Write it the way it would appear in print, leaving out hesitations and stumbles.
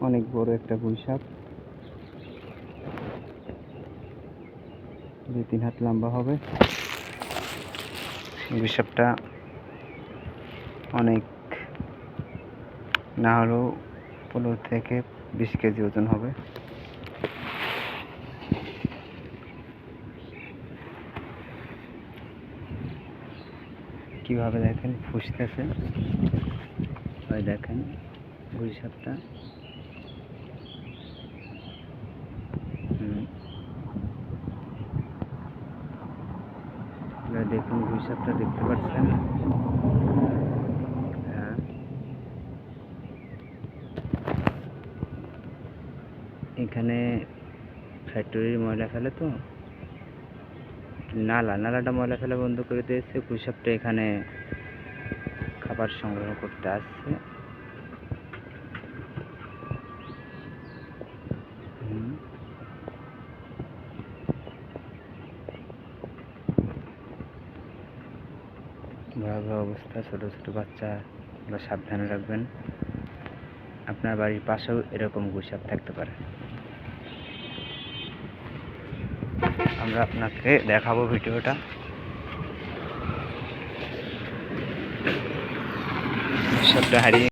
অনেক বড় একটা গুইসাপ, 2-3 হাত লম্বা হবে। গুইসাপটা অনেক না হলেও 15 থেকে 20 কেজি ওজন হবে। কিভাবে দেখেন ফুসতেছে, ওই দেখেন গুইসাপটা। দেখুন গুইসাপটা দেখতে পাচ্ছেন। হ্যাঁ, এখানে ফ্যাক্টরির ময়লা ফেলে, তো নালাটা ময়লা ফেলা বন্ধ করে দিয়েছে। গুইসাপটা এখানে খাবার সংগ্রহ করতে আসছে। ভয়াবহ অবস্থা, ছোট ছোট বাচ্চা সাবধানে রাখবেন। আপনার বাড়ির পাশেও এরকম গুইসাপ থাকতে পারে। আমরা আপনাকে দেখাবো ভিডিওটা। গুইসাপটা হারিয়ে